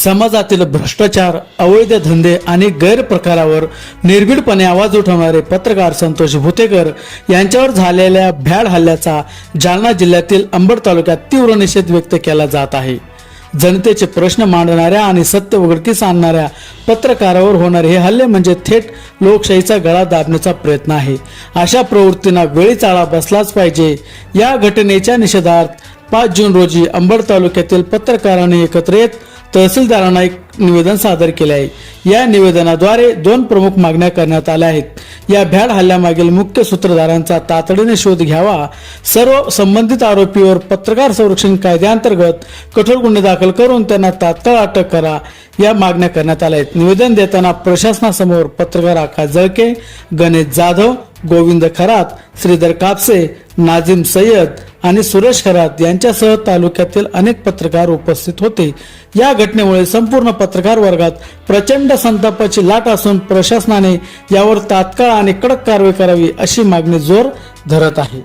समाजातील भ्रष्टाचार, अवैध धंदे आणि गैरप्रकारावर निर्भीडपणे आवाज उठवणारे पत्रकार संतोष भुतेकर यांच्यावर झालेल्या भ्याड हल्ल्याचा जालना जिल्ह्यातील अंबड तालुक्यात तीव्र निषेध व्यक्त केला जात आहे. जनतेचे प्रश्न मांडणाऱ्या आणि सत्य उघडकीस आणणाऱ्या पत्रकारावर होणारे हे हल्ले म्हणजे थेट लोकशाहीचा गळा दाबण्याचा प्रयत्न आहे. अशा प्रवृत्तींना वेळीच आळा बसलाच पाहिजे. या घटनेच्या निषेधार्थ 5 जून रोजी अंबड तालुक्यातील पत्रकारांनी एकत्र येत तहसीलदारांना एक निवेदन सादर केले आहे. या निवेदनाद्वारे 2 प्रमुख मागण्या करण्यात आल्या आहेत. या भ्याड हल्ल्यामागील मुख्य सूत्रधारांचा तातडीने शोध घ्यावा. सर्व संबंधित आरोपीवर पत्रकार संरक्षण कायद्याअंतर्गत कठोर गुन्हे दाखल करून त्यांना तात्काळ अटक करा. या मागण्या करण्यात आल्या आहेत. निवेदन देताना प्रशासनासमोर पत्रकार आकाश जळके, गणेश जाधव, गोविंद खरात, श्रीधर कापसे, नाझीम सय्यद आणि सुरेश खरात यांच्यासह तालुक्यातील अनेक पत्रकार उपस्थित होते. या घटनेमुळे संपूर्ण पत्रकार वर्गात प्रचंड संतापाची लाट असून प्रशासनाने यावर तात्काळ आणि कडक कारवाई करावी अशी मागणी जोर धरत आहे.